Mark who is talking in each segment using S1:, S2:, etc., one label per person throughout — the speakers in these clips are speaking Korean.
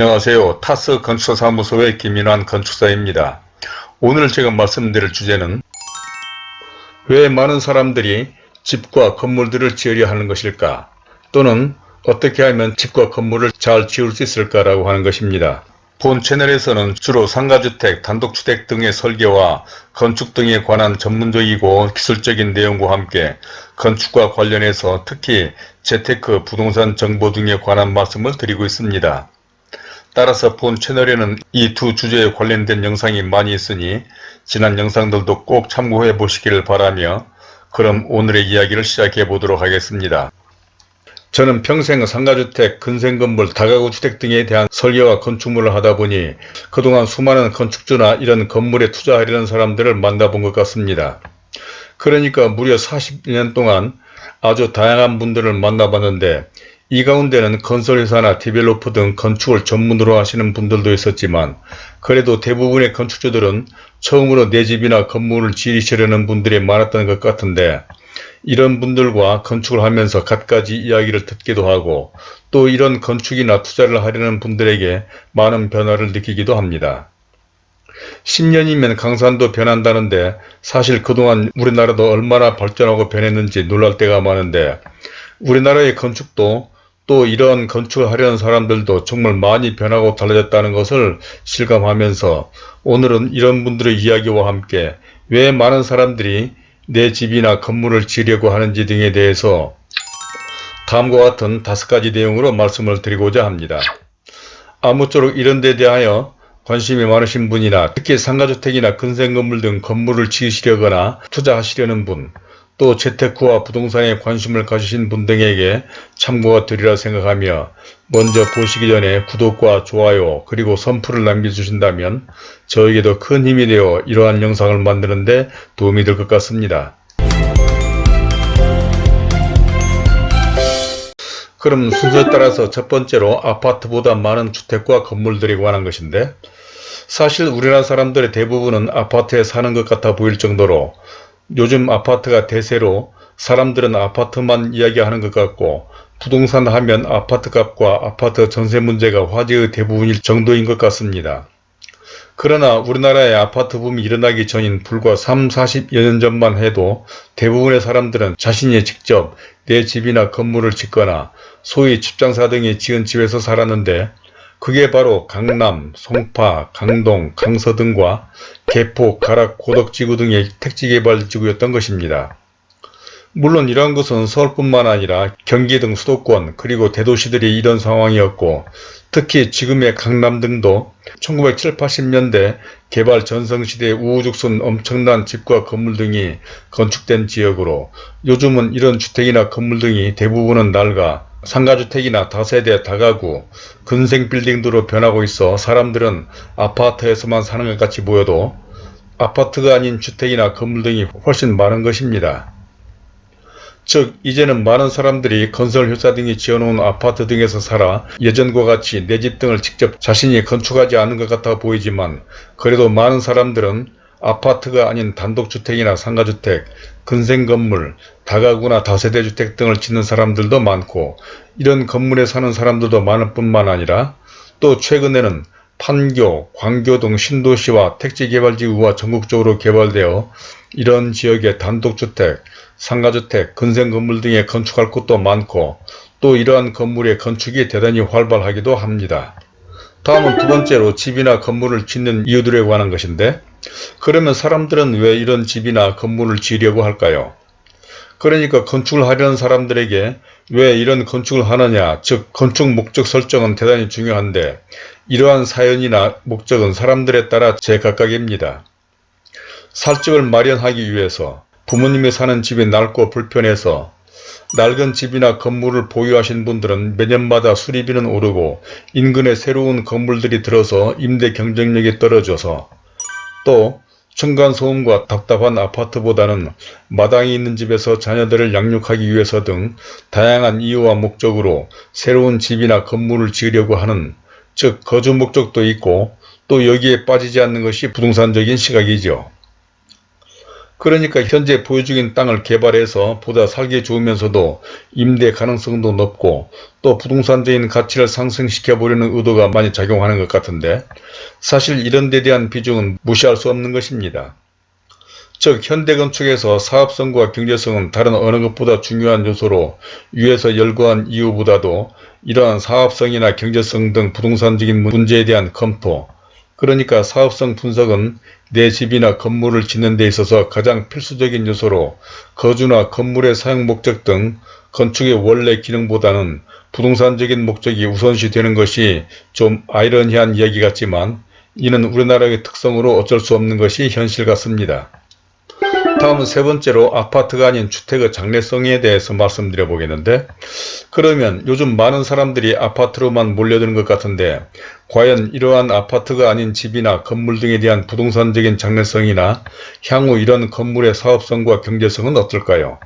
S1: 안녕하세요. 타스 건축사무소의 김인환 건축사입니다. 오늘 제가 말씀드릴 주제는 왜 많은 사람들이 집과 건물들을 지으려 하는 것일까? 또는 어떻게 하면 집과 건물을 잘 지을 수 있을까라고 하는 것입니다. 본 채널에서는 주로 상가주택, 단독주택 등의 설계와 건축 등에 관한 전문적이고 기술적인 내용과 함께 건축과 관련해서 특히 재테크, 부동산 정보 등에 관한 말씀을 드리고 있습니다. 따라서 본 채널에는 이 두 주제에 관련된 영상이 많이 있으니 지난 영상들도 꼭 참고해 보시기를 바라며 그럼 오늘의 이야기를 시작해 보도록 하겠습니다. 저는 평생 상가주택, 근생건물, 다가구주택 등에 대한 설계와 건축물을 하다 보니 그동안 수많은 건축주나 이런 건물에 투자하려는 사람들을 만나본 것 같습니다. 그러니까 무려 40년 동안 아주 다양한 분들을 만나봤는데 이 가운데는 건설회사나 디벨로퍼 등 건축을 전문으로 하시는 분들도 있었지만 그래도 대부분의 건축주들은 처음으로 내 집이나 건물을 지으시려는 분들이 많았던 것 같은데 이런 분들과 건축을 하면서 갖가지 이야기를 듣기도 하고 또 이런 건축이나 투자를 하려는 분들에게 많은 변화를 느끼기도 합니다. 10년이면 강산도 변한다는데 사실 그동안 우리나라도 얼마나 발전하고 변했는지 놀랄 때가 많은데 우리나라의 건축도 또 이런 건축을 하려는 사람들도 정말 많이 변하고 달라졌다는 것을 실감하면서 오늘은 이런 분들의 이야기와 함께 왜 많은 사람들이 내 집이나 건물을 지으려고 하는지 등에 대해서 다음과 같은 5가지 내용으로 말씀을 드리고자 합니다. 아무쪼록 이런 데 대하여 관심이 많으신 분이나 특히 상가주택이나 근생건물 등 건물을 지으시려거나 투자하시려는 분, 또 재테크와 부동산에 관심을 가지신 분 등에게 참고가 되리라 생각하며 먼저 보시기 전에 구독과 좋아요 그리고 선풀을 남겨주신다면 저에게도 큰 힘이 되어 이러한 영상을 만드는 데 도움이 될 것 같습니다. 그럼 순서에 따라서 첫 번째로 아파트보다 많은 주택과 건물들에 관한 것인데 사실 우리나라 사람들의 대부분은 아파트에 사는 것 같아 보일 정도로 요즘 아파트가 대세로 사람들은 아파트만 이야기하는 것 같고 부동산 하면 아파트값과 아파트 전세 문제가 화제의 대부분일 정도인 것 같습니다. 그러나 우리나라의 아파트 붐이 일어나기 전인 불과 30-40여 년 전만 해도 대부분의 사람들은 자신이 직접 내 집이나 건물을 짓거나 소위 집장사 등이 지은 집에서 살았는데 그게 바로 강남, 송파, 강동, 강서 등과 개포, 가락, 고덕지구 등의 택지개발지구였던 것입니다. 물론 이러한 것은 서울뿐만 아니라 경기 등 수도권 그리고 대도시들이 이런 상황이었고 특히 지금의 강남 등도 1970, 80년대 개발 전성시대에 우후죽순 엄청난 집과 건물 등이 건축된 지역으로 요즘은 이런 주택이나 건물 등이 대부분은 낡아 상가주택이나 다세대, 다가구, 근생빌딩으로 변하고 있어 사람들은 아파트에서만 사는 것 같이 보여도 아파트가 아닌 주택이나 건물 등이 훨씬 많은 것입니다. 즉 이제는 많은 사람들이 건설회사 등이 지어놓은 아파트 등에서 살아 예전과 같이 내 집 등을 직접 자신이 건축하지 않은 것 같아 보이지만 그래도 많은 사람들은 아파트가 아닌 단독주택이나 상가주택, 근생건물, 다가구나 다세대주택 등을 짓는 사람들도 많고 이런 건물에 사는 사람들도 많을 뿐만 아니라 또 최근에는 판교, 광교 등 신도시와 택지개발지구가 전국적으로 개발되어 이런 지역에 단독주택, 상가주택, 근생건물 등에 건축할 곳도 많고 또 이러한 건물의 건축이 대단히 활발하기도 합니다. 다음은 두 번째로 집이나 건물을 짓는 이유들에 관한 것인데 그러면 사람들은 왜 이런 집이나 건물을 지으려고 할까요? 그러니까 건축을 하려는 사람들에게 왜 이런 건축을 하느냐, 즉 건축 목적 설정은 대단히 중요한데 이러한 사연이나 목적은 사람들에 따라 제각각입니다. 살 집을 마련하기 위해서, 부모님이 사는 집이 낡고 불편해서, 낡은 집이나 건물을 보유하신 분들은 매년마다 수리비는 오르고 인근에 새로운 건물들이 들어서 임대 경쟁력이 떨어져서 또 층간소음과 답답한 아파트보다는 마당이 있는 집에서 자녀들을 양육하기 위해서 등 다양한 이유와 목적으로 새로운 집이나 건물을 지으려고 하는 즉 거주 목적도 있고 또 여기에 빠지지 않는 것이 부동산적인 시각이죠. 그러니까 현재 보유 중인 땅을 개발해서 보다 살기 좋으면서도 임대 가능성도 높고 또 부동산적인 가치를 상승시켜 보려는 의도가 많이 작용하는 것 같은데, 사실 이런 데 대한 비중은 무시할 수 없는 것입니다. 즉 현대건축에서 사업성과 경제성은 다른 어느 것보다 중요한 요소로 위에서 열거한 이유보다도 이러한 사업성이나 경제성 등 부동산적인 문제에 대한 검토, 그러니까 사업성 분석은 내 집이나 건물을 짓는 데 있어서 가장 필수적인 요소로 거주나 건물의 사용 목적 등 건축의 원래 기능보다는 부동산적인 목적이 우선시 되는 것이 좀 아이러니한 이야기 같지만, 이는 우리나라의 특성으로 어쩔 수 없는 것이 현실 같습니다. 다음은 세 번째로 아파트가 아닌 주택의 장래성에 대해서 말씀드려 보겠는데, 그러면 요즘 많은 사람들이 아파트로만 몰려드는 것 같은데, 과연 이러한 아파트가 아닌 집이나 건물 등에 대한 부동산적인 장래성이나 향후 이런 건물의 사업성과 경제성은 어떨까요?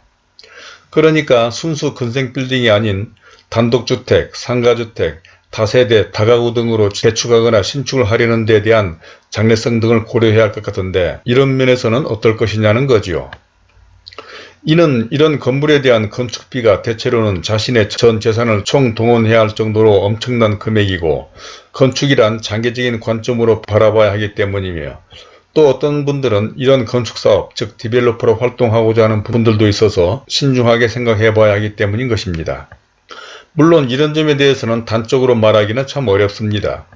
S1: 그러니까 순수 근생 빌딩이 아닌 단독주택, 상가주택, 다세대, 다가구 등으로 재축하거나 신축을 하려는 데 대한 장래성 등을 고려해야 할 것 같은데, 이런 면에서는 어떨 것이냐는 거지요. 이는 이런 건물에 대한 건축비가 대체로는 자신의 전 재산을 총동원해야 할 정도로 엄청난 금액이고, 건축이란 장기적인 관점으로 바라봐야 하기 때문이며, 또 어떤 분들은 이런 건축사업, 즉 디벨로퍼로 활동하고자 하는 분들도 있어서 신중하게 생각해 봐야 하기 때문인 것입니다. 물론 이런 점에 대해서는 단적으로 말하기는 참 어렵습니다.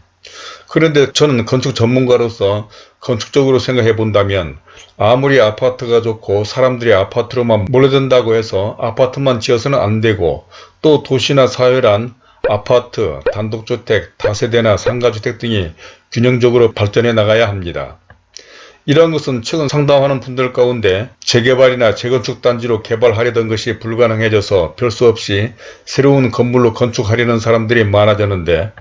S1: 그런데 저는 건축 전문가로서 건축적으로 생각해 본다면, 아무리 아파트가 좋고 사람들이 아파트로만 몰려든다고 해서 아파트만 지어서는 안 되고, 또 도시나 사회란 아파트, 단독주택, 다세대나 상가주택 등이 균형적으로 발전해 나가야 합니다. 이러한 것은 최근 상담하는 분들 가운데 재개발이나 재건축 단지로 개발하려던 것이 불가능해져서 별 수 없이 새로운 건물로 건축하려는 사람들이 많아졌는데,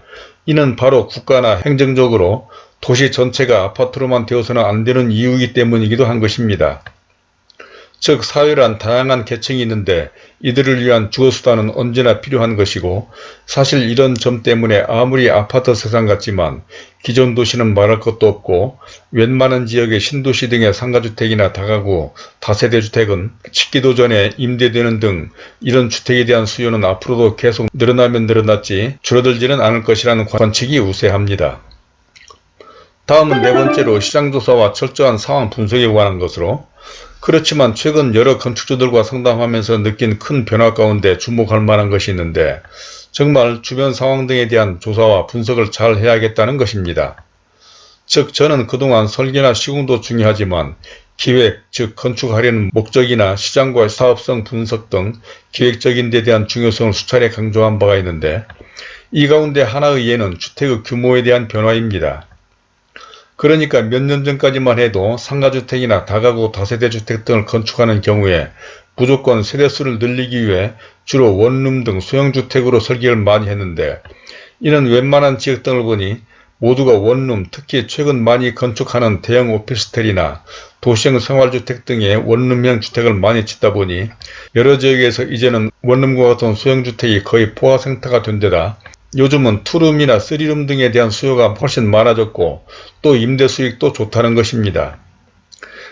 S1: 이는 바로 국가나 행정적으로 도시 전체가 아파트로만 되어서는 안 되는 이유이기 때문이기도 한 것입니다. 즉 사회란 다양한 계층이 있는데 이들을 위한 주거수단은 언제나 필요한 것이고, 사실 이런 점 때문에 아무리 아파트 세상 같지만 기존 도시는 말할 것도 없고, 웬만한 지역의 신도시 등의 상가주택이나 다가구, 다세대 주택은 짓기도 전에 임대되는 등 이런 주택에 대한 수요는 앞으로도 계속 늘어나면 늘어났지 줄어들지는 않을 것이라는 관측이 우세합니다. 다음은 네 번째로 시장조사와 철저한 상황 분석에 관한 것으로, 그렇지만 최근 여러 건축주들과 상담하면서 느낀 큰 변화 가운데 주목할 만한 것이 있는데, 정말 주변 상황 등에 대한 조사와 분석을 잘 해야겠다는 것입니다. 즉 저는 그동안 설계나 시공도 중요하지만 기획, 즉 건축하려는 목적이나 시장과 사업성 분석 등 기획적인 데 대한 중요성을 수차례 강조한 바가 있는데, 이 가운데 하나의 예는 주택의 규모에 대한 변화입니다. 그러니까 몇 년 전까지만 해도 상가주택이나 다가구 다세대 주택 등을 건축하는 경우에 무조건 세대수를 늘리기 위해 주로 원룸 등 소형주택으로 설계를 많이 했는데, 이는 웬만한 지역 등을 보니 모두가 원룸, 특히 최근 많이 건축하는 대형 오피스텔이나 도시형 생활주택 등의 원룸형 주택을 많이 짓다 보니 여러 지역에서 이제는 원룸과 같은 소형주택이 거의 포화생태가 된 데다 요즘은 투룸이나 쓰리룸 등에 대한 수요가 훨씬 많아졌고, 또 임대 수익도 좋다는 것입니다.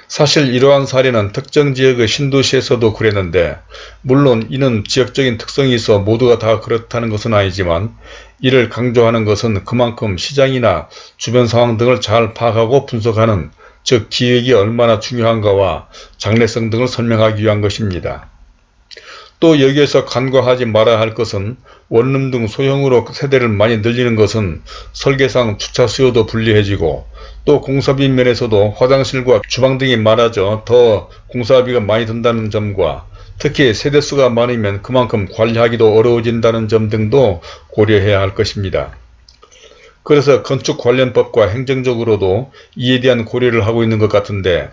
S1: 사실 이러한 사례는 특정 지역의 신도시에서도 그랬는데, 물론 이는 지역적인 특성이 있어 모두가 다 그렇다는 것은 아니지만, 이를 강조하는 것은 그만큼 시장이나 주변 상황 등을 잘 파악하고 분석하는, 즉 기획이 얼마나 중요한가와 장래성 등을 설명하기 위한 것입니다. 또 여기에서 간과하지 말아야 할 것은, 원룸 등 소형으로 세대를 많이 늘리는 것은 설계상 주차 수요도 불리해지고, 또 공사비 면에서도 화장실과 주방 등이 많아져 더 공사비가 많이 든다는 점과, 특히 세대수가 많으면 그만큼 관리하기도 어려워진다는 점 등도 고려해야 할 것입니다. 그래서 건축관련법과 행정적으로도 이에 대한 고려를 하고 있는 것 같은데,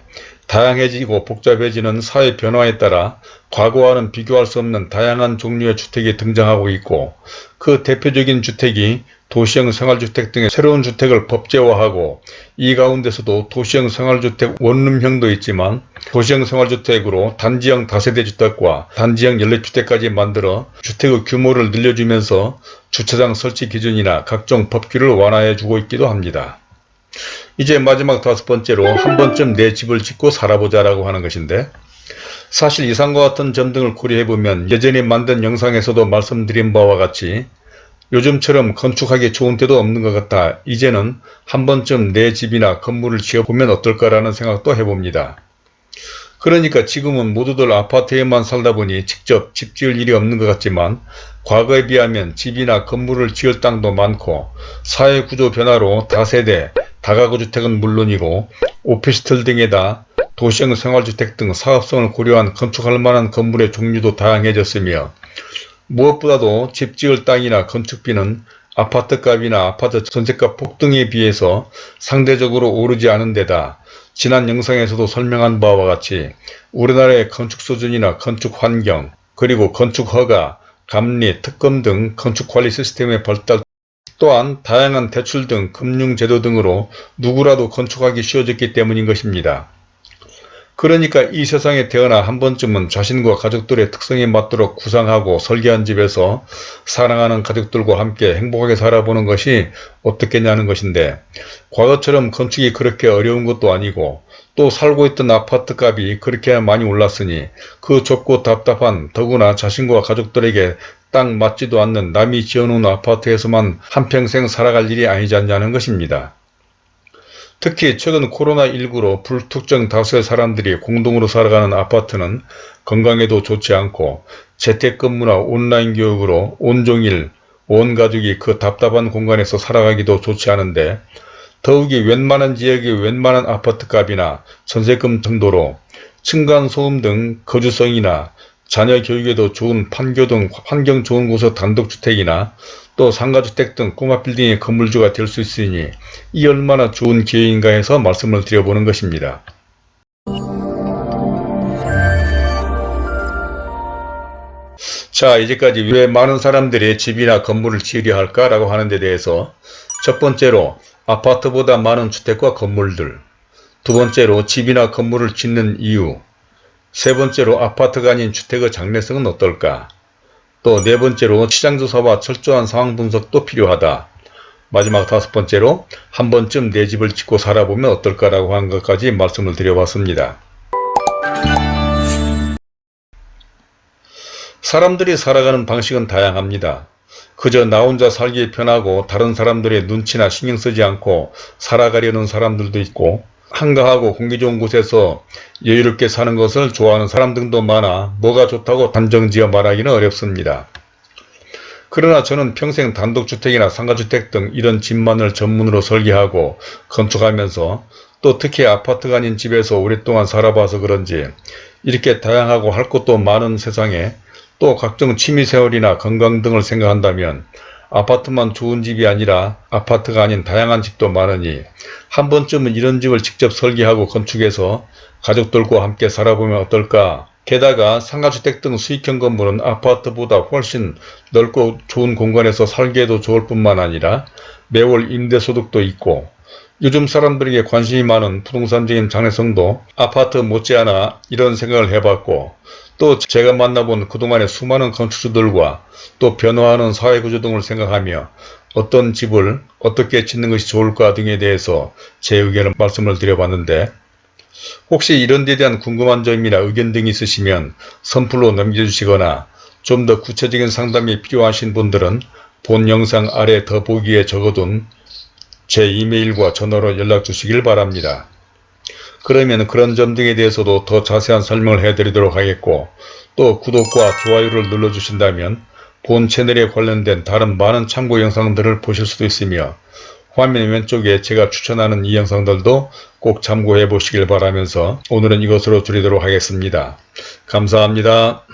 S1: 다양해지고 복잡해지는 사회 변화에 따라 과거와는 비교할 수 없는 다양한 종류의 주택이 등장하고 있고, 그 대표적인 주택이 도시형 생활주택 등의 새로운 주택을 법제화하고, 이 가운데서도 도시형 생활주택 원룸형도 있지만 도시형 생활주택으로 단지형 다세대주택과 단지형 연립주택까지 만들어 주택의 규모를 늘려주면서 주차장 설치 기준이나 각종 법규를 완화해주고 있기도 합니다. 이제 마지막 5번째로 한 번쯤 내 집을 짓고 살아보자라고 하는 것인데, 사실 이상과 같은 점 등을 고려해보면 예전에 만든 영상에서도 말씀드린 바와 같이 요즘처럼 건축하기 좋은 때도 없는 것 같아 이제는 한 번쯤 내 집이나 건물을 지어보면 어떨까라는 생각도 해봅니다. 그러니까 지금은 모두들 아파트에만 살다 보니 직접 집 지을 일이 없는 것 같지만, 과거에 비하면 집이나 건물을 지을 땅도 많고 사회구조 변화로 다세대, 다가구주택은 물론이고 오피스텔 등에다 도시형 생활주택 등 사업성을 고려한 건축할 만한 건물의 종류도 다양해졌으며, 무엇보다도 집 지을 땅이나 건축비는 아파트값이나 아파트 전세값 폭등에 비해서 상대적으로 오르지 않은 데다 지난 영상에서도 설명한 바와 같이 우리나라의 건축 수준이나 건축 환경, 그리고 건축 허가, 감리, 특검 등 건축 관리 시스템의 발달, 또한 다양한 대출 등 금융제도 등으로 누구라도 건축하기 쉬워졌기 때문인 것입니다. 그러니까 이 세상에 태어나 한 번쯤은 자신과 가족들의 특성에 맞도록 구상하고 설계한 집에서 사랑하는 가족들과 함께 행복하게 살아보는 것이 어떻겠냐는 것인데, 과거처럼 건축이 그렇게 어려운 것도 아니고 또 살고 있던 아파트 값이 그렇게 많이 올랐으니 그 좁고 답답한, 더구나 자신과 가족들에게 딱 맞지도 않는 남이 지어놓은 아파트에서만 한평생 살아갈 일이 아니지 않냐는 것입니다. 특히 최근 코로나19로 불특정 다수의 사람들이 공동으로 살아가는 아파트는 건강에도 좋지 않고 재택근무나 온라인 교육으로 온종일 온 가족이 그 답답한 공간에서 살아가기도 좋지 않은데, 더욱이 웬만한 지역의 웬만한 아파트값이나 전세금 정도로 층간소음 등 거주성이나 자녀 교육에도 좋은 판교 등 환경 좋은 곳의 단독주택이나 또 상가주택 등 꼬마 빌딩의 건물주가 될 수 있으니 이 얼마나 좋은 기회인가 해서 말씀을 드려보는 것입니다. 자, 이제까지 왜 많은 사람들이 집이나 건물을 지으려 할까라고 하는 데 대해서, 첫 번째로 아파트보다 많은 주택과 건물들, 두 번째로 집이나 건물을 짓는 이유, 세 번째로 아파트가 아닌 주택의 장래성은 어떨까, 또 네 번째로 시장조사와 철저한 상황 분석도 필요하다, 마지막 다섯 번째로 한 번쯤 내 집을 짓고 살아보면 어떨까라고 하는 것까지 말씀을 드려봤습니다. 사람들이 살아가는 방식은 다양합니다. 그저 나 혼자 살기 편하고 다른 사람들의 눈치나 신경 쓰지 않고 살아가려는 사람들도 있고, 한가하고 공기 좋은 곳에서 여유롭게 사는 것을 좋아하는 사람 등도 많아 뭐가 좋다고 단정지어 말하기는 어렵습니다. 그러나 저는 평생 단독주택이나 상가주택 등 이런 집만을 전문으로 설계하고 건축하면서, 또 특히 아파트가 아닌 집에서 오랫동안 살아봐서 그런지 이렇게 다양하고 할 것도 많은 세상에 또 각종 취미생활이나 건강 등을 생각한다면 아파트만 좋은 집이 아니라 아파트가 아닌 다양한 집도 많으니 한 번쯤은 이런 집을 직접 설계하고 건축해서 가족들과 함께 살아보면 어떨까. 게다가 상가주택 등 수익형 건물은 아파트보다 훨씬 넓고 좋은 공간에서 살기에도 좋을 뿐만 아니라 매월 임대소득도 있고, 요즘 사람들에게 관심이 많은 부동산적인 장래성도 아파트 못지않아 이런 생각을 해봤고, 또 제가 만나본 그동안의 수많은 건축주들과 또 변화하는 사회구조 등을 생각하며 어떤 집을 어떻게 짓는 것이 좋을까 등에 대해서 제 의견을 말씀을 드려봤는데, 혹시 이런 데 대한 궁금한 점이나 의견 등이 있으시면 선플로 남겨주시거나 좀 더 구체적인 상담이 필요하신 분들은 본 영상 아래 더보기에 적어둔 제 이메일과 전화로 연락 주시길 바랍니다. 그러면 그런 점 등에 대해서도 더 자세한 설명을 해드리도록 하겠고, 또 구독과 좋아요를 눌러주신다면 본 채널에 관련된 다른 많은 참고 영상들을 보실 수도 있으며, 화면 왼쪽에 제가 추천하는 이 영상들도 꼭 참고해 보시길 바라면서 오늘은 이것으로 줄이도록 하겠습니다. 감사합니다.